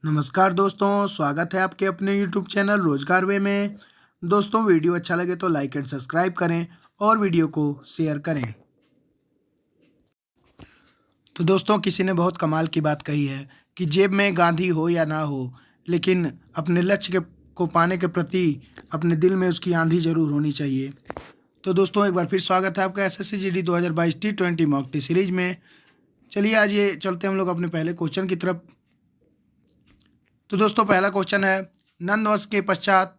नमस्कार दोस्तों, स्वागत है आपके अपने YouTube चैनल रोजगार वे में। दोस्तों, वीडियो अच्छा लगे तो लाइक एंड सब्सक्राइब करें और वीडियो को शेयर करें। तो दोस्तों, किसी ने बहुत कमाल की बात कही है कि जेब में गांधी हो या ना हो, लेकिन अपने लक्ष्य को पाने के प्रति अपने दिल में उसकी आंधी जरूर होनी चाहिए। तो दोस्तों, एक बार फिर स्वागत है आपका SSC GD 2022 T20 mock test series में। चलिए आज ये चलते हम लोग अपने पहले क्वेश्चन की तरफ। तो दोस्तों, पहला क्वेश्चन है, नंद वंश के पश्चात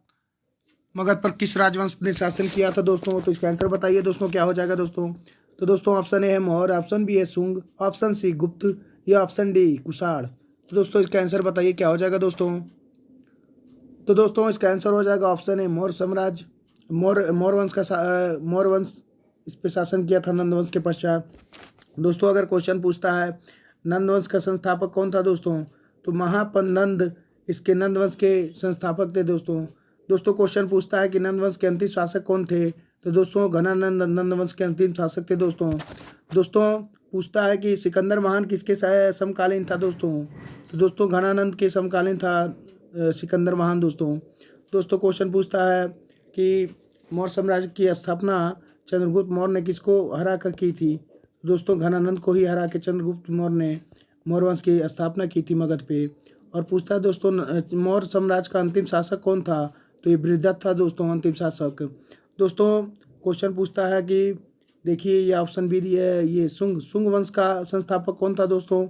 मगध पर किस राजवंश ने शासन किया था दोस्तों? तो इसका आंसर बताइए दोस्तों, क्या हो जाएगा दोस्तों? तो दोस्तों, ऑप्शन ए है मौर्य, ऑप्शन बी है शुंग, ऑप्शन सी गुप्त या ऑप्शन डी कुषाण। तो दोस्तों, इसका आंसर बताइए क्या हो जाएगा दोस्तों? तो दोस्तों, इसका आंसर हो जाएगा ऑप्शन ए मौर्य साम्राज्य। मौर्य वंश इस पे शासन किया था नंद वंश के पश्चात। दोस्तों, अगर क्वेश्चन पूछता है नंद वंश का संस्थापक कौन था दोस्तों, तो महापनंद इसके नंद वंश के संस्थापक थे दोस्तों। दोस्तों, क्वेश्चन पूछता है कि नंद वंश के अंतिम शासक कौन थे, तो दोस्तों घनानंद नंद वंश के अंतिम शासक थे दोस्तों। दोस्तों, पूछता है कि सिकंदर महान किसके समकालीन था दोस्तों, तो दोस्तों घनानंद के समकालीन था सिकंदर महान दोस्तों। दोस्तों, क्वेश्चन पूछता है कि मौर्य साम्राज्य की स्थापना चंद्रगुप्त मौर्य ने किसको हरा कर की थी? दोस्तों, घनानंद को ही हरा के चंद्रगुप्त मौर्य ने मौर्य वंश की स्थापना की थी मगध पे। और पूछता है दोस्तों मौर्य साम्राज्य का अंतिम शासक कौन था, तो ये बृहदत्त था दोस्तों अंतिम शासक। दोस्तों, क्वेश्चन पूछता है कि देखिए ये ऑप्शन बी दिया है, ये शुंग वंश का संस्थापक कौन था दोस्तों?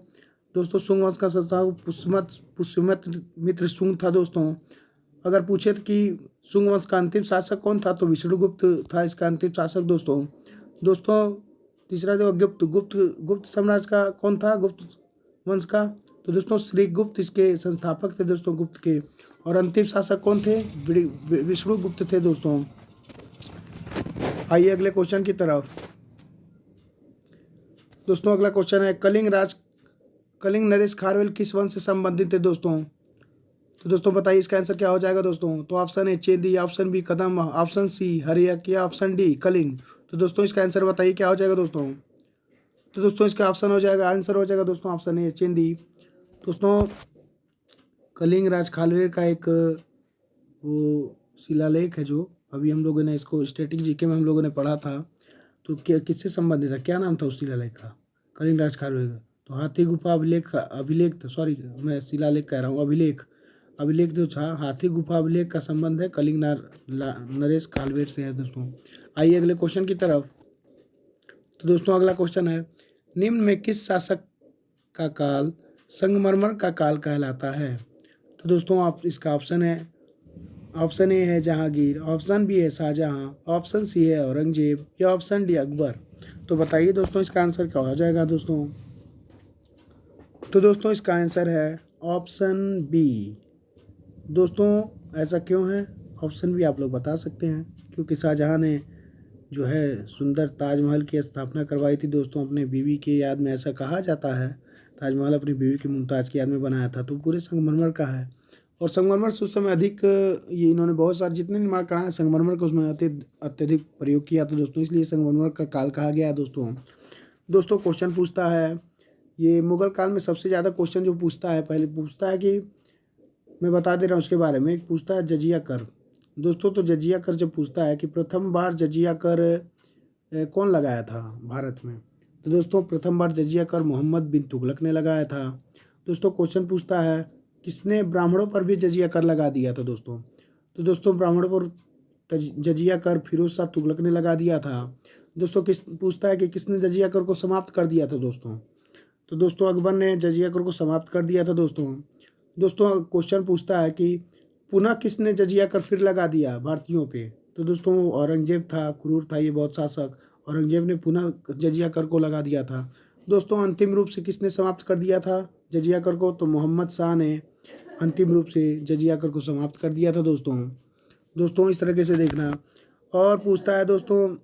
दोस्तों, शुंग वंश का संस्थापक पुष्यमित्र मित्र शुंग था दोस्तों। अगर पूछे तो कि शुंग वंश का अंतिम शासक कौन था, तो विष्णुगुप्त था इसका अंतिम शासक दोस्तों। दोस्तों, तीसरा जो गुप्त साम्राज्य का कौन था, गुप्त वंश का, तो दोस्तों श्री गुप्त इसके संस्थापक थे दोस्तों गुप्त के। और अंतिम शासक कौन थे? विष्णुगुप्त थे दोस्तों। आइए अगले क्वेश्चन की तरफ। दोस्तों, अगला क्वेश्चन है, कलिंग नरेश खारवेल किस वंश से संबंधित थे दोस्तों? तो दोस्तों बताइए इसका आंसर क्या हो जाएगा दोस्तों? तो option A Chedi, option B कदम, ऑप्शन सी हरियक या ऑप्शन डी कलिंग। तो दोस्तों, इसका आंसर बताइए क्या हो जाएगा दोस्तों? तो दोस्तों, इसका आंसर हो जाएगा दोस्तों ऑप्शन ए चेंदी। दोस्तों, कलिंग राज खालवे का एक वो शिलालेख है जो अभी हम लोगों ने इसको स्टैटिक जीके में हम लोगों ने पढ़ा था। तो क्या किससे संबंधित था, क्या नाम था उस शिलालेख का? कलिंग राज खालवे का। तो हाथी गुफा अभिलेख था, सॉरी मैं शिलालेख कह रहा हूँ, अभिलेख जो था हाथी गुफा अभिलेख का संबंध है कलिंग नरेश खालवेर से है दोस्तों। आइए अगले क्वेश्चन की तरफ। तो दोस्तों, अगला क्वेश्चन है, निम्न में किस शासक का काल संगमरमर का काल कहलाता है? तो दोस्तों, आप इसका ऑप्शन ए है जहांगीर, ऑप्शन बी है शाहजहां, ऑप्शन सी है औरंगजेब या ऑप्शन डी अकबर। तो बताइए दोस्तों, इसका आंसर क्या हो जाएगा दोस्तों? तो दोस्तों, इसका आंसर है ऑप्शन बी। दोस्तों, ऐसा क्यों है? ऑप्शन बी आप लोग बता सकते हैं, क्योंकि शाहजहां ने जो है सुंदर ताजमहल की स्थापना करवाई थी दोस्तों अपने बीवी की याद में, ऐसा कहा जाता है। ताजमहल अपनी बीवी की मुमताज़ की याद में बनाया था, तो पूरे संगमरमर का है। और संगमरमर से उस समय अधिक ये इन्होंने बहुत सारे जितने निर्माण कराए संगमरमर का उसमें अत्यधिक प्रयोग किया था दोस्तों, इसलिए संगमरमर का काल कहा गया है दोस्तों। दोस्तों, क्वेश्चन पूछता है, ये मुगल काल में सबसे ज़्यादा क्वेश्चन जो पूछता है, पहले पूछता है कि मैं बता दे रहा हूँ उसके बारे में। एक पूछता है जजिया कर दोस्तों। तो जजिया कर जब पूछता है कि प्रथम बार जजिया कर कौन लगाया था भारत में, तो दोस्तों प्रथम बार जजिया कर मोहम्मद बिन तुगलक ने लगाया था। दोस्तों, क्वेश्चन पूछता है किसने ब्राह्मणों पर भी जजिया कर लगा दिया था दोस्तों? तो दोस्तों, ब्राह्मणों पर जजिया कर फिरोज शाह तुगलक ने लगा दिया था। दोस्तों, पूछता है कि किसने जजिया कर को समाप्त कर दिया था दोस्तों? तो दोस्तों, अकबर ने जजिया कर को समाप्त कर दिया था दोस्तों। दोस्तों, क्वेश्चन पूछता है कि पुनः किसने जजिया कर फिर लगा दिया भारतीयों पे? तो दोस्तों, औरंगजेब था, क्रूर था ये बहुत शासक। औरंगजेब ने पुनः जजिया कर को लगा दिया था दोस्तों। अंतिम रूप से किसने समाप्त कर दिया था जजिया कर को? तो मोहम्मद शाह ने अंतिम रूप से जजिया कर को समाप्त कर दिया था दोस्तों। दोस्तों, इस तरीके से देखना। और पूछता है दोस्तों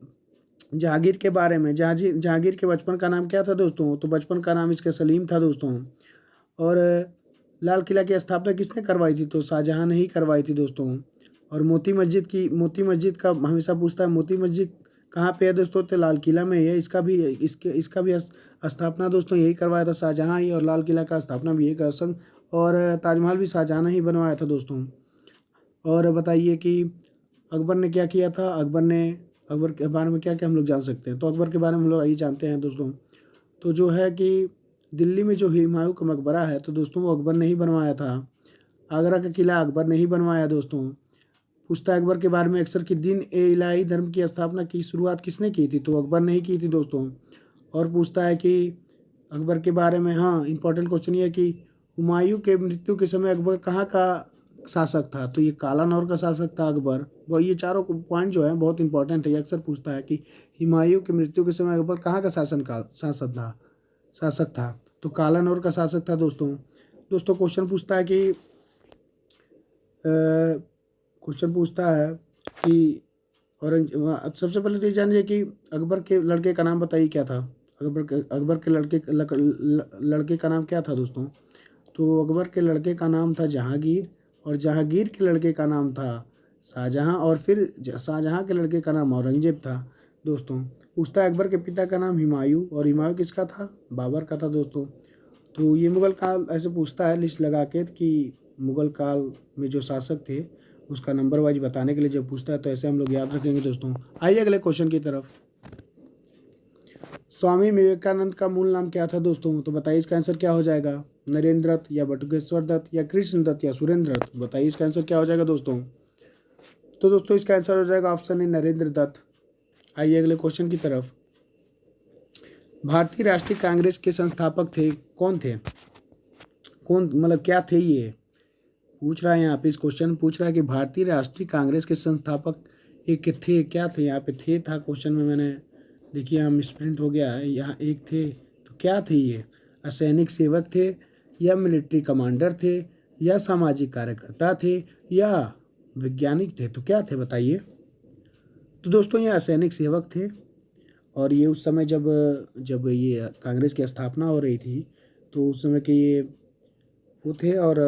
जहांगीर के बारे में, जहांगीर के बचपन का नाम क्या था दोस्तों? तो बचपन का नाम इसका सलीम था दोस्तों। और लाल किला की स्थापना किसने करवाई थी? तो शाहजहां ने ही करवाई थी दोस्तों। और मोती मस्जिद का हमेशा पूछता है, मोती मस्जिद कहाँ पे है दोस्तों? तो लाल किला में है। इसका भी स्थापना दोस्तों यही करवाया था शाहजहां ही, और लाल किला का स्थापना भी यही कर और ताजमहल भी शाहजहाँ ने ही बनवाया था दोस्तों। और बताइए कि अकबर ने क्या किया था। अकबर के बारे में क्या क्या हम लोग जान सकते हैं। तो अकबर के बारे में हम लोग यही जानते हैं दोस्तों। तो जो है कि दिल्ली में जो हुमायूं का मकबरा है तो दोस्तों वो अकबर ने ही बनवाया था। आगरा का किला अकबर ने ही बनवाया दोस्तों। पूछता है अकबर के बारे में अक्सर कि दिन ए इलाही धर्म की स्थापना की शुरुआत किसने की थी। तो अकबर ने ही की थी दोस्तों। और पूछता है कि अकबर के बारे में, हाँ इंपॉर्टेंट क्वेश्चन ये है कि हुमायूं के मृत्यु के समय अकबर कहाँ का शासक था। तो ये कालानौर का शासक था अकबर। वो ये चारों पॉइंट जो है बहुत इंपॉर्टेंट है। ये अक्सर पूछता है कि हुमायूं के मृत्यु के समय अकबर कहाँ का शासक था। तो कालानौर का शासक था दोस्तों। दोस्तों क्वेश्चन पूछता है कि कि सबसे पहले तो ये जानिए कि अकबर के लड़के का नाम बताइए क्या था। अकबर के लड़के का नाम क्या था दोस्तों। तो अकबर के लड़के का नाम था जहांगीर, और जहांगीर के लड़के का नाम था शाहजहां, और फिर शाहजहां के लड़के का नाम औरंगजेब था दोस्तों। पूछता है अकबर के पिता का नाम हुमायूं, और हुमायूं किसका था, बाबर का था दोस्तों। तो ये मुगल काल ऐसे पूछता है लिस्ट लगा के कि मुगल काल में जो शासक थे उसका नंबर वाइज बताने के लिए जब पूछता है तो ऐसे हम लोग याद रखेंगे दोस्तों। आइए अगले क्वेश्चन की तरफ। स्वामी विवेकानंद का मूल नाम क्या था दोस्तों। तो बताइए इसका आंसर क्या हो जाएगा। नरेंद्र दत्त, या बटुकेश्वर दत्त, या कृष्ण दत्त, या सुरेंद्र दत्त। बताइए इसका आंसर क्या हो जाएगा दोस्तों। तो दोस्तों इसका आंसर हो जाएगा ऑप्शन ए नरेंद्र दत्त। आइए अगले क्वेश्चन की तरफ। भारतीय राष्ट्रीय कांग्रेस के संस्थापक थे कौन थे। कौन मतलब क्या थे ये पूछ रहा है यहाँ पे। इस क्वेश्चन में पूछ रहा है कि भारतीय राष्ट्रीय कांग्रेस के संस्थापक एक थे, क्या थे। यहाँ पे थे था क्वेश्चन में, मैंने देखिए यहाँ मिसप्रिंट हो गया है। यहाँ एक थे तो क्या थे ये। असैनिक सेवक थे, या मिलिट्री कमांडर थे, या सामाजिक कार्यकर्ता थे, या वैज्ञानिक थे। तो क्या थे बताइए। तो दोस्तों ये असैनिक सेवक थे। और ये उस समय जब जब ये कांग्रेस की स्थापना हो रही थी तो उस समय के ये वो थे। और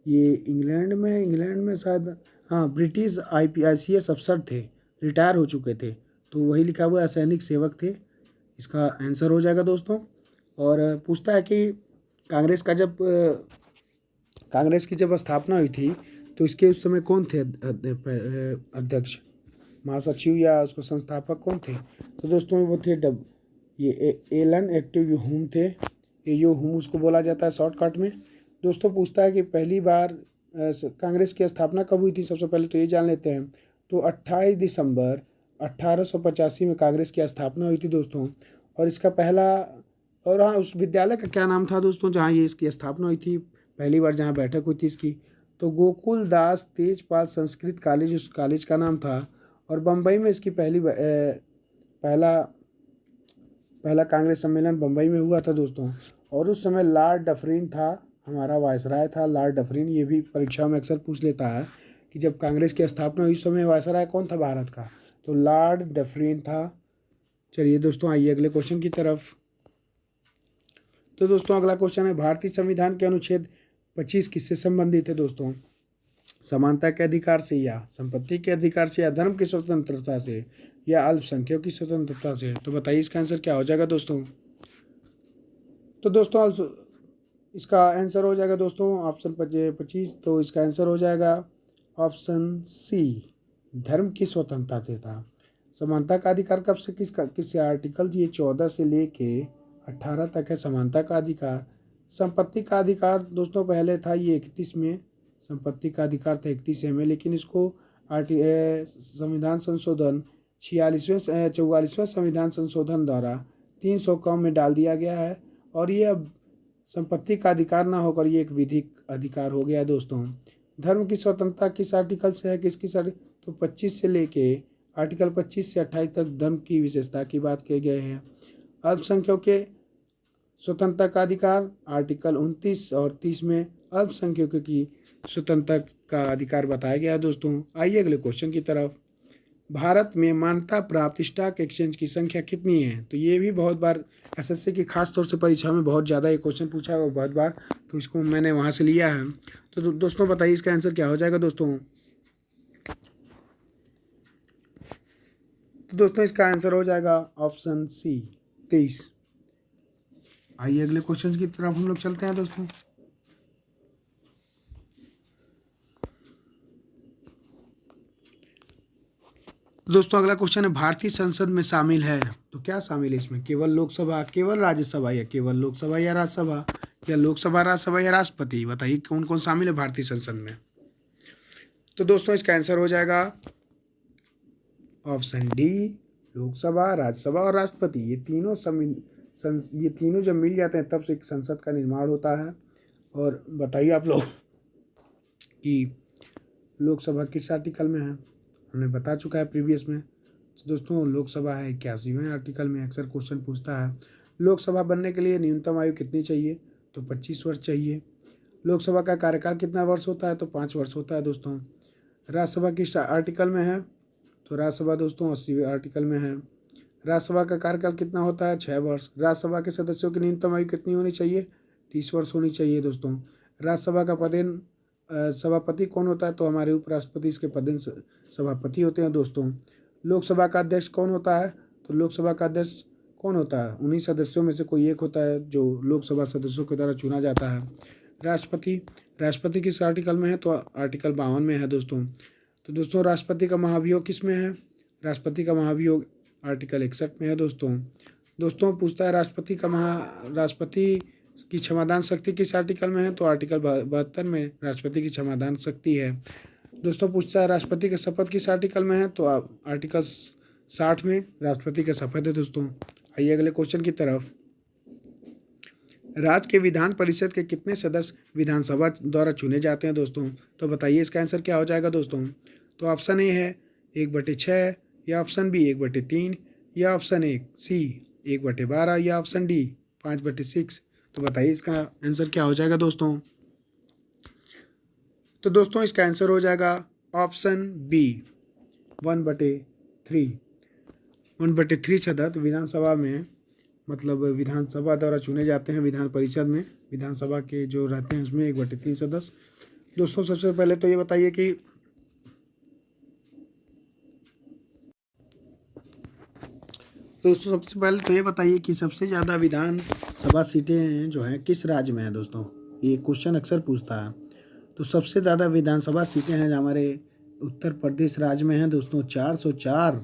ये इंग्लैंड में शायद, हाँ ब्रिटिश IPS अफसर थे, रिटायर हो चुके थे। तो वही लिखा हुआ है सैनिक सेवक थे। इसका आंसर हो जाएगा दोस्तों। और पूछता है कि कांग्रेस की जब स्थापना हुई थी तो इसके उस समय कौन थे अध्यक्ष, महासचिव, या उसको संस्थापक कौन थे। तो दोस्तों वो थे ये एलन एक्टिव ह्यूम थे। ये ह्यूम उसको बोला जाता है शॉर्टकट में। दोस्तों पूछता है कि पहली बार कांग्रेस की स्थापना कब हुई थी। सबसे पहले तो ये जान लेते हैं। तो 28 दिसंबर 1885 में कांग्रेस की स्थापना हुई थी दोस्तों। और इसका पहला, और हाँ उस विद्यालय का क्या नाम था दोस्तों जहाँ ये इसकी स्थापना हुई थी, पहली बार जहाँ बैठक हुई थी इसकी। तो गोकुल दास तेजपाल संस्कृत कॉलेज उस कॉलेज का नाम था। और बम्बई में इसकी पहला कांग्रेस सम्मेलन बम्बई में हुआ था दोस्तों। और उस समय लॉर्ड डफरिन था, हमारा वायसराय था लॉर्ड डफरिन। ये भी परीक्षा में अक्सर पूछ लेता है कि जब कांग्रेस की स्थापना हुई उस समय वायसराय कौन था भारत का। तो लॉर्ड डफरिन था। चलिए दोस्तों आइए अगले क्वेश्चन की तरफ। तो दोस्तों अगला क्वेश्चन है भारतीय संविधान के अनुच्छेद 25 किससे संबंधित है दोस्तों। समानता के अधिकार से, या संपत्ति के अधिकार से, या धर्म की स्वतंत्रता से, या अल्पसंख्यकों की स्वतंत्रता से। तो बताइए इसका आंसर क्या हो जाएगा दोस्तों। तो दोस्तों इसका आंसर हो जाएगा दोस्तों ऑप्शन 25। तो इसका आंसर हो जाएगा ऑप्शन सी, धर्म की स्वतंत्रता से था। समानता का अधिकार कब से किससे आर्टिकल ये 14 से लेके 18 तक है समानता का अधिकार। संपत्ति का अधिकार दोस्तों पहले था ये 31 में, संपत्ति का अधिकार था 31 में, लेकिन इसको संविधान संशोधन 44वें संविधान संशोधन द्वारा 300 कम में डाल दिया गया है। और ये अब संपत्ति का अधिकार ना होकर ये एक विधिक अधिकार हो गया है दोस्तों। धर्म की स्वतंत्रता किस आर्टिकल से है, किसकी तो 25 से लेके आर्टिकल 25 से 28 तक धर्म की विशेषता की बात किए गए हैं। अल्पसंख्यकों के स्वतंत्रता का अधिकार आर्टिकल 29 और 30 में अल्पसंख्यकों की स्वतंत्रता का अधिकार बताया गया है दोस्तों। आइए अगले क्वेश्चन की तरफ। भारत में मान्यता प्राप्त स्टॉक एक्सचेंज की संख्या कितनी है। तो ये भी बहुत बार SSC की खास तौर से परीक्षा में बहुत ज़्यादा ये क्वेश्चन पूछा है बहुत बार, तो इसको मैंने वहाँ से लिया है। तो दोस्तों बताइए इसका आंसर क्या हो जाएगा दोस्तों। तो दोस्तों इसका आंसर हो जाएगा ऑप्शन सी 23। आइए अगले क्वेश्चन की तरफ हम लोग चलते हैं दोस्तों। दोस्तों अगला क्वेश्चन है, भारतीय संसद में शामिल है, तो क्या शामिल है इसमें? केवल लोकसभा, केवल राज्यसभा, या केवल लोकसभा या राज्यसभा, या लोकसभा राज्यसभा या राष्ट्रपति? बताइए कौन कौन शामिल है भारतीय संसद में। तो दोस्तों इसका आंसर हो जाएगा ऑप्शन डी, लोकसभा, राज्यसभा और राष्ट्रपति। ये तीनों जब मिल जाते हैं तब से एक संसद का निर्माण होता है। और बताइए आप लोग कि लोकसभा किस आर्टिकल में है, हमने बता चुका है प्रीवियस में। तो दोस्तों लोकसभा है 81वें आर्टिकल में। अक्सर क्वेश्चन पूछता है लोकसभा बनने के लिए न्यूनतम आयु कितनी चाहिए, तो 25 वर्ष चाहिए। लोकसभा का कार्यकाल कितना वर्ष होता है, तो 5 वर्ष होता है दोस्तों। राज्यसभा किस आर्टिकल में है, तो राज्यसभा दोस्तों 80वें आर्टिकल में है। राज्यसभा का कार्यकाल कितना होता है, 6 वर्ष। राज्यसभा के सदस्यों की न्यूनतम आयु कितनी होनी चाहिए, 30 वर्ष होनी चाहिए दोस्तों। राज्यसभा का पदेन सभापति कौन होता है, तो हमारे उपराष्ट्रपति इसके पदेन सभापति होते हैं दोस्तों। लोकसभा का अध्यक्ष कौन होता है, तो लोकसभा का अध्यक्ष कौन होता है, उन्हीं सदस्यों में से कोई एक होता है जो लोकसभा सदस्यों के द्वारा चुना जाता है। राष्ट्रपति किस आर्टिकल में है, तो आर्टिकल 52 में है दोस्तों। तो दोस्तों राष्ट्रपति का महाभियोग किस में है, राष्ट्रपति का महाभियोग आर्टिकल 61 में है दोस्तों पूछता है राष्ट्रपति की क्षमादान शक्ति किस आर्टिकल में है, तो आर्टिकल 72 में राष्ट्रपति की क्षमादान शक्ति है। दोस्तों पूछता है राष्ट्रपति का शपथ किस आर्टिकल में है, तो आर्टिकल 60 में राष्ट्रपति का शपथ है दोस्तों। आइए अगले क्वेश्चन की तरफ। राज्य के विधान परिषद के कितने सदस्य विधानसभा द्वारा चुने जाते हैं दोस्तों, तो बताइए इसका आंसर क्या हो जाएगा दोस्तों। तो ऑप्शन ए है 1/6, या ऑप्शन बी 1/3, या ऑप्शन ए सी 1/12, या ऑप्शन डी 5/6। तो बताइए इसका आंसर क्या हो जाएगा दोस्तों। तो दोस्तों इसका आंसर हो जाएगा ऑप्शन बी 1/3। 1/3 सदस्य विधानसभा में, मतलब विधानसभा द्वारा चुने जाते हैं विधान परिषद में। विधानसभा के जो रहते हैं उसमें 1/3 सदस्य। दोस्तों सबसे पहले तो ये बताइए कि सबसे ज़्यादा विधानसभा सीटें जो हैं किस राज्य में है दोस्तों। ये क्वेश्चन अक्सर पूछता है। तो सबसे ज़्यादा विधानसभा सीटें हैं हमारे उत्तर प्रदेश राज्य में हैं दोस्तों। 404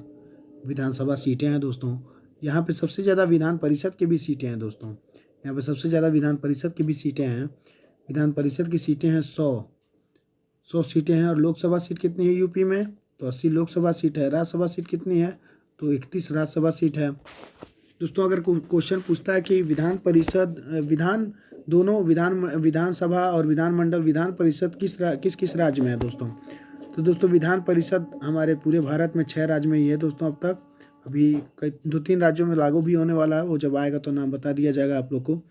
विधानसभा सीटें हैं दोस्तों। यहाँ पे सबसे ज़्यादा विधान परिषद की भी सीटें हैं दोस्तों। यहाँ पे सबसे ज़्यादा विधान परिषद की भी सीटें हैं। विधान परिषद की सीटें हैं 100 सीटें हैं। और लोकसभा सीट कितनी है यूपी में, तो 80 लोकसभा सीट है। राज्यसभा सीट कितनी है, तो 31 राज्यसभा सीट है दोस्तों। अगर क्वेश्चन पूछता है कि विधानसभा और विधानमंडल विधान परिषद किस किस राज्य में है दोस्तों, तो दोस्तों विधान परिषद हमारे पूरे भारत में 6 राज्य में ही है दोस्तों। अब तक अभी 2-3 राज्यों में लागू भी होने वाला है, वो जब आएगा तो नाम बता दिया जाएगा आप लोग को।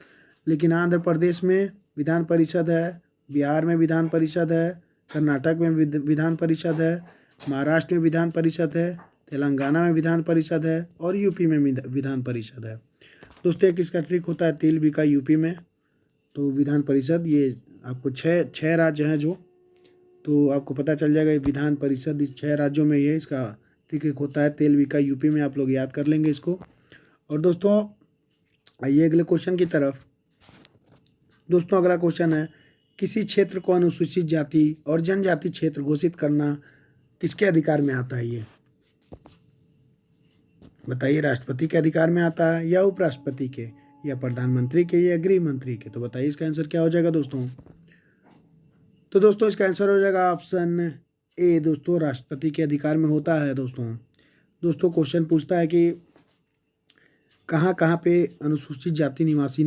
लेकिन आंध्र प्रदेश में विधान परिषद है, बिहार में विधान परिषद है, कर्नाटक में विधान परिषद है, महाराष्ट्र में विधान परिषद है, तेलंगाना में विधान परिषद है, और यूपी में विधान परिषद है दोस्तों। एक इसका ट्रिक होता है तेल भी का यूपी में, तो विधान परिषद ये आपको छः राज्य हैं जो, तो आपको पता चल जाएगा ये विधान परिषद इस 6 राज्यों में ये इसका ट्रिक एक होता है तेल विका यूपी में। आप लोग याद कर लेंगे इसको। और दोस्तों आइए अगले क्वेश्चन की तरफ। दोस्तों अगला क्वेश्चन है, किसी क्षेत्र को अनुसूचित जाति और जनजाति क्षेत्र घोषित करना किसके अधिकार में आता है, ये बताइए। राष्ट्रपति के अधिकार में आता है, या उपराष्ट्रपति के, या प्रधानमंत्री के, या गृह मंत्री के? तो बताइए इसका आंसर क्या हो जाएगा दोस्तों। तो दोस्तों इसका आंसर हो जाएगा ऑप्शन ए दोस्तों, राष्ट्रपति के अधिकार में होता है दोस्तों क्वेश्चन पूछता है कि कहाँ कहाँ पे अनुसूचित जाति निवास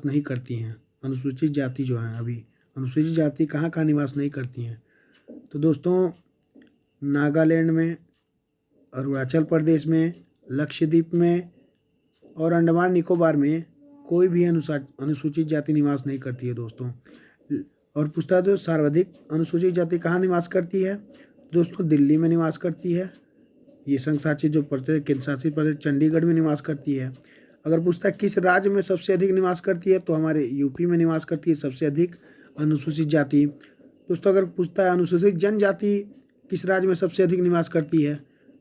नहीं करती हैं। अनुसूचित जाति जो है अभी अनुसूचित जाति कहाँ कहाँ निवास नहीं करती हैं, तो दोस्तों नागालैंड में, अरुणाचल प्रदेश में, लक्षद्वीप में और अंडमान निकोबार में कोई भी अनुसूचित जाति निवास नहीं करती है दोस्तों। और पूछता है तो सर्वाधिक अनुसूचित जाति कहाँ निवास करती है, दोस्तों दिल्ली में निवास करती है। ये संघ शासित जो प्रदेश केंद्र शासित प्रदेश चंडीगढ़ में निवास करती है। अगर पूछता है किस राज्य में सबसे अधिक निवास करती है, तो हमारे यूपी में निवास करती है सबसे अधिक अनुसूचित जाति। दोस्तों अगर पूछता है अनुसूचित जनजाति किस राज्य में सबसे अधिक निवास करती है,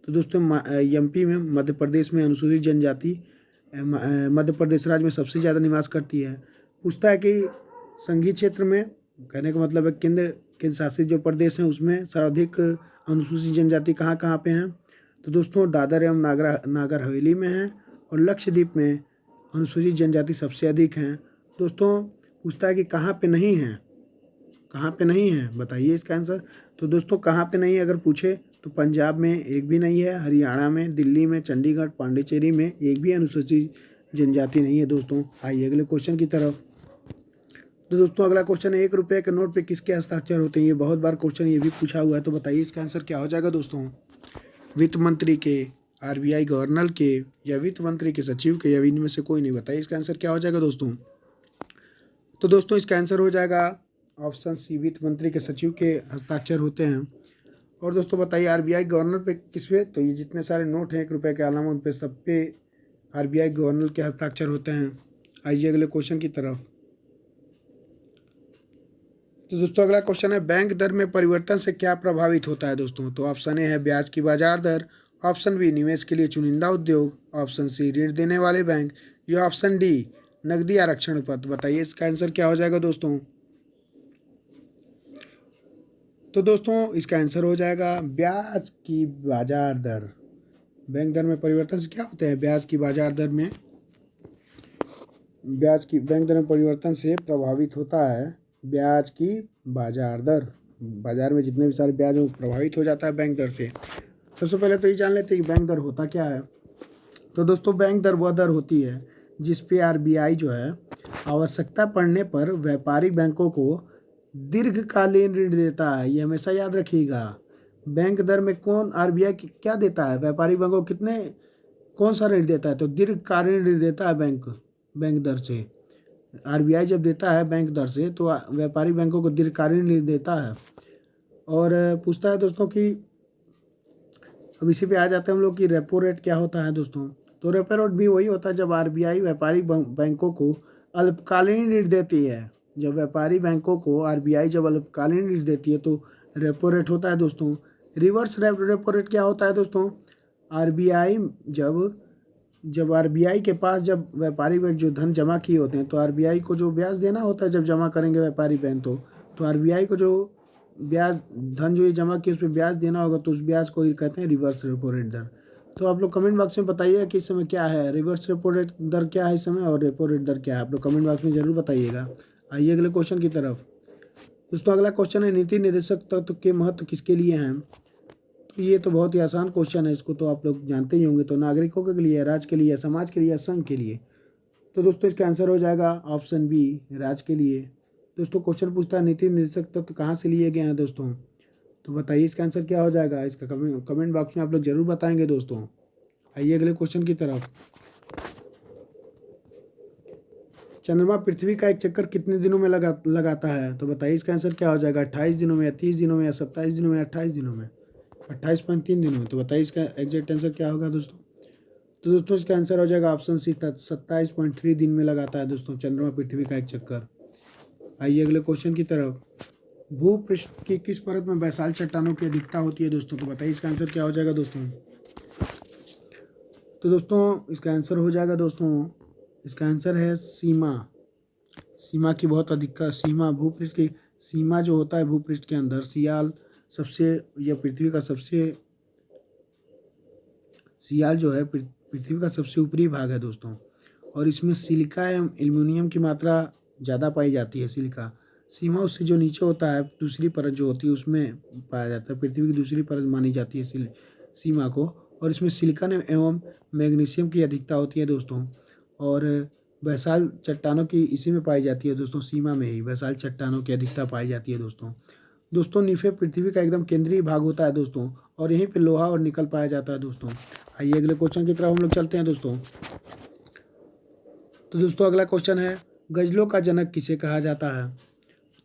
तो दोस्तों एमपी में, मध्य प्रदेश में अनुसूचित जनजाति मध्य प्रदेश राज्य में सबसे ज़्यादा निवास करती है। पूछता है कि संघीय क्षेत्र में, कहने का मतलब है केंद्र शासित जो प्रदेश हैं उसमें सर्वाधिक अनुसूचित जनजाति कहाँ कहाँ पे हैं, तो दोस्तों दादर एवं नागर हवेली में है, और लक्षद्वीप में अनुसूचित जनजाति सबसे अधिक हैं। दोस्तों पूछता है कि कहाँ पे नहीं है, कहाँ पे नहीं है, बताइए इसका आंसर। तो दोस्तों कहाँ पे नहीं है अगर पूछे तो पंजाब में एक भी नहीं है, हरियाणा में, दिल्ली में, चंडीगढ़, पांडिचेरी में एक भी अनुसूचित जनजाति नहीं है। दोस्तों आइए अगले क्वेश्चन की तरफ। तो दोस्तों अगला क्वेश्चन है, 1 रुपये के नोट पे किसके हस्ताक्षर होते हैं? ये बहुत बार क्वेश्चन ये भी पूछा हुआ है, तो बताइए इसका आंसर क्या हो जाएगा दोस्तों। वित्त मंत्री के, आरबीआई गवर्नर के, या वित्त मंत्री के सचिव के, या इनमें से कोई नहीं। बताइए इसका आंसर क्या हो जाएगा दोस्तों। तो दोस्तों इसका आंसर हो जाएगा ऑप्शन सी, वित्त मंत्री के सचिव के हस्ताक्षर होते हैं। और दोस्तों बताइए आरबीआई गवर्नर पे किस पे? तो ये जितने सारे नोट हैं 1 रुपये के अलावा उन पे सब पे आरबीआई गवर्नर के हस्ताक्षर होते हैं। आइए अगले क्वेश्चन की तरफ। तो दोस्तों अगला क्वेश्चन है, बैंक दर में परिवर्तन से क्या प्रभावित होता है दोस्तों। तो ऑप्शन ए है ब्याज की बाजार दर, ऑप्शन बी निवेश के लिए चुनिंदा उद्योग, ऑप्शन सी ऋण देने वाले बैंक, या ऑप्शन डी नकदी आरक्षण पद। बताइए इसका आंसर क्या हो जाएगा दोस्तों। तो दोस्तों इसका आंसर हो जाएगा ब्याज की बाजार दर। बैंक दर में परिवर्तन से क्या होता है? ब्याज की बाजार दर में, बैंक दर में परिवर्तन से प्रभावित होता है ब्याज की बाजार दर। बाजार में जितने भी सारे ब्याज हो प्रभावित हो जाता है बैंक दर से। सबसे पहले तो ये जान लेते हैं कि बैंक दर होता क्या है। तो दोस्तों बैंक दर वह दर होती है जिस पे आरबीआई जो है आवश्यकता पड़ने पर व्यापारिक बैंकों को दीर्घकालीन ऋण देता है। ये हमेशा याद रखिएगा। बैंक दर में कौन आरबीआई क्या देता है? व्यापारिक बैंकों को कौन सा ऋण देता है? तो दीर्घकालीन ऋण देता है बैंक दर से। आरबीआई जब देता है बैंक दर से तो व्यापारिक बैंकों को दीर्घकालीन ऋण देता है। और पूछता है दोस्तों कि अब इसी पे आ जाते हैं हम लोग कि रेपो रेट क्या होता है दोस्तों। तो रेपो रेट भी वही होता है जब आरबीआई व्यापारिक बैंकों को अल्पकालीन ऋण देती है। जब व्यापारी बैंकों को आरबीआई जब अल्पकालीन ऋण देती है तो रेपो रेट होता है दोस्तों। रिवर्स रेपो रेट क्या होता है दोस्तों? आरबीआई जब आरबीआई के पास जब व्यापारी बैंक जो धन जमा किए होते हैं तो आरबीआई को जो ब्याज देना होता है जब जमा करेंगे व्यापारी बैंक, तो आरबीआई को जो ब्याज धन जो ये जमा किए उस पर ब्याज देना होगा, तो उस ब्याज को ही कहते हैं रिवर्स रेपो रेट दर। तो आप लोग कमेंट बॉक्स में बताइए कि इस समय क्या है, रिवर्स रेपो रेट दर क्या है इस समय और रेपो रेट दर क्या है। आप लोग कमेंट बॉक्स में जरूर बताइएगा। आइए अगले क्वेश्चन की तरफ। दोस्तों अगला क्वेश्चन है, नीति निर्देशक तत्व के महत्व किसके लिए हैं? तो ये तो बहुत ही आसान क्वेश्चन है, इसको तो आप लोग जानते ही होंगे। तो नागरिकों के लिए, राज्य के लिए, समाज के लिए, संघ के लिए। तो दोस्तों इसका आंसर हो जाएगा ऑप्शन बी, राज्य के लिए। दोस्तों क्वेश्चन पूछता है नीति निर्देशक तत्व कहाँ से लिए गए हैं दोस्तों। तो बताइए इसका आंसर क्या हो जाएगा। इसका कमेंट बॉक्स में आप लोग जरूर बताएंगे दोस्तों। आइए अगले क्वेश्चन की तरफ। चंद्रमा पृथ्वी का एक चक्कर कितने दिनों में लगाता है? तो बताइए इसका आंसर क्या हो जाएगा। 28 दिनों में, या 30 दिनों में, या 27 दिनों में, या 28 दिनों में? 28.3 दिनों में। तो बताइए इसका एग्जैक्ट आंसर क्या होगा दोस्तों। तो दोस्तों इसका आंसर हो जाएगा ऑप्शन सी, 27.3 दिन में लगाता है दोस्तों चंद्रमा पृथ्वी का एक चक्कर। आइए अगले क्वेश्चन की तरफ। भूपृष्ठ की किस परत में बैसाल्ट चट्टानों की अधिकता होती है दोस्तों। तो बताइए इसका आंसर क्या हो जाएगा दोस्तों। तो दोस्तों इसका आंसर हो जाएगा दोस्तों, इसका आंसर है सीमा। सीमा की बहुत अधिकता, सीमा भूपृष्ठ की सीमा जो होता है भूपृष्ठ के अंदर, सियाल सबसे, या पृथ्वी का सबसे, सियाल जो है पृथ्वी का सबसे ऊपरी भाग है दोस्तों। और इसमें सिलिका एवं एल्युमिनियम की मात्रा ज़्यादा पाई जाती है। सिलिका सीमा उससे जो नीचे होता है दूसरी परत जो होती है उसमें पाया जाता है। पृथ्वी की दूसरी परत मानी जाती है सीमा को। और इसमें सिलिकॉन एवं मैग्नीशियम की अधिकता होती है दोस्तों। और बैसाल्ट चट्टानों की इसी में पाई जाती है दोस्तों, सीमा में ही बैसाल्ट चट्टानों की अधिकता पाई जाती है दोस्तों। नीफे पृथ्वी का एकदम केंद्रीय भाग होता है दोस्तों, और यहीं पे लोहा और निकल पाया जाता है दोस्तों। आइए अगले क्वेश्चन की तरफ हम लोग चलते हैं दोस्तों। तो दोस्तों अगला क्वेश्चन है, गजलों का जनक किसे कहा जाता है।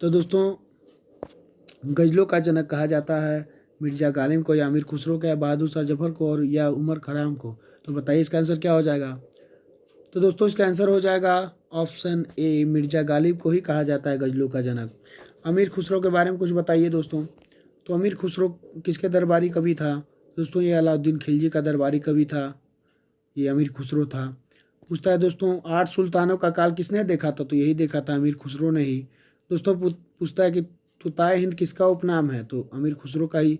तो दोस्तों गजलों का जनक कहा जाता है मिर्जा गालिब को, या अमीर खुसरो को, या बहादुर शाह जफर को, और या उमर खयाम को। तो बताइए इसका आंसर क्या हो जाएगा। तो दोस्तों इसका आंसर हो जाएगा ऑप्शन ए, मिर्जा गालिब को ही कहा जाता है गजलों का जनक। अमीर खुसरो के बारे में कुछ बताइए दोस्तों। तो अमीर खुसरो किसके दरबारी कवि था दोस्तों। ये अलाउद्दीन खिलजी का दरबारी कवि था, ये अमीर खुसरो था। पूछता है दोस्तों 8 सुल्तानों का काल किसने देखा था। तो यही देखा था अमीर खुसरो ने ही। दोस्तों पूछता है कि तुताए हिंद किसका उपनाम है। तो अमीर खुसरो का ही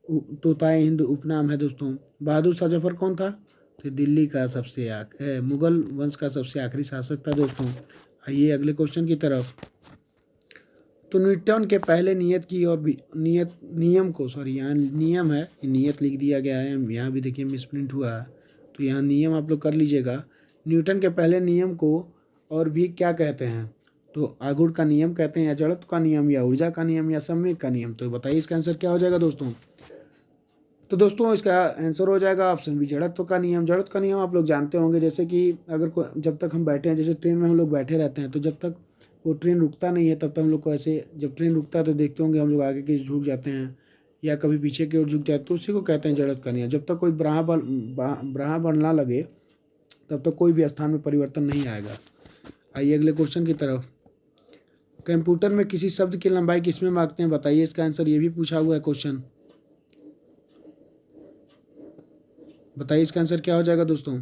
तोताए हिंद उपनाम है दोस्तों। बहादुर शाह जफर कौन था? तो दिल्ली का मुगल वंश का सबसे आखिरी शासक था दोस्तों। आइए अगले क्वेश्चन की तरफ। तो न्यूटन के पहले नियत की और भी नियत नियम को, सॉरी यहाँ नियम है, नियत लिख दिया गया है, यहाँ भी देखिए मिसप्रिंट हुआ है, तो यहाँ नियम आप लोग कर लीजिएगा। न्यूटन के पहले नियम को और भी क्या कहते हैं? तो आघूर्ण का नियम कहते हैं, या जड़त्व का नियम, या ऊर्जा का नियम, या संवेग का नियम। तो बताइए इसका आंसर क्या हो जाएगा दोस्तों? तो दोस्तों इसका आंसर हो जाएगा ऑप्शन बी, जड़त्व का नियम। जड़त्व का नियम आप लोग जानते होंगे, जैसे कि अगर जब तक हम बैठे हैं, जैसे ट्रेन में हम लोग बैठे रहते हैं, तो जब तक वो ट्रेन रुकता नहीं है तब तक हम लोग को ऐसे, जब ट्रेन रुकता है तो देखते होंगे हम लोग आगे की झुक जाते हैं या कभी पीछे की ओर झुक जाते हैं, तो उसी को कहते हैं जड़त्व का नियम। जब तक कोई ब्रहा बल ना लगे तब तक कोई भी स्थान में परिवर्तन नहीं आएगा। आइए अगले क्वेश्चन की तरफ। कंप्यूटर में किसी शब्द की लंबाई किसमें मापते हैं? बताइए इसका आंसर, ये भी पूछा हुआ है क्वेश्चन। बताइए इसका आंसर क्या हो जाएगा दोस्तों?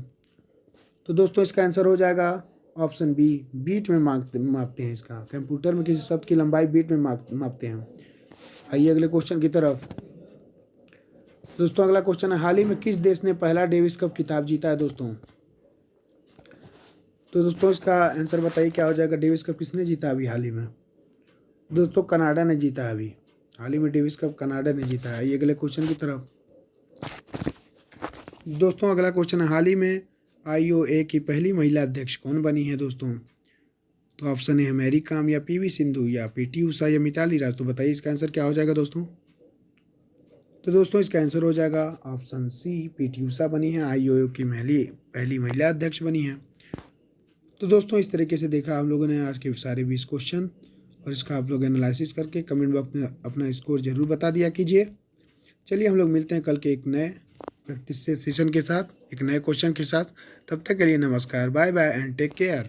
तो दोस्तों इसका आंसर हो जाएगा ऑप्शन बी, बीट में मापते हैं इसका। कंप्यूटर में किसी शब्द की लंबाई बीट में मापते हैं। आइए अगले क्वेश्चन की तरफ। दोस्तों अगला क्वेश्चन है, हाल ही में किस देश ने पहला डेविस कप खिताब जीता है दोस्तों? तो दोस्तों इसका आंसर बताइए क्या हो जाएगा? डेविस कप किसने जीता अभी हाल ही में? दोस्तों कनाडा ने जीता है अभी हाल ही में, डेविस कप कनाडा ने जीता है। आइए अगले क्वेश्चन की तरफ। दोस्तों अगला क्वेश्चन है, हाल ही में IOA की पहली महिला अध्यक्ष कौन बनी है दोस्तों? तो ऑप्शन है मैरी कॉम, या PV सिंधु, या PT उषा, या मिताली राज। तो बताइए इसका आंसर क्या हो जाएगा दोस्तों? तो दोस्तों इसका आंसर हो जाएगा ऑप्शन सी, PT उषा बनी है, IOA की पहली महिला अध्यक्ष बनी है। तो दोस्तों इस तरीके से देखा हम लोगों ने आज के सारे 20 क्वेश्चन, और इसका आप लोग एनालिसिस करके कमेंट बॉक्स में अपना स्कोर जरूर बता दिया कीजिए। चलिए हम लोग मिलते हैं कल के एक नए प्रैक्टिस सेशन के साथ, एक नए क्वेश्चन के साथ। तब तक के लिए नमस्कार, bye bye and take care.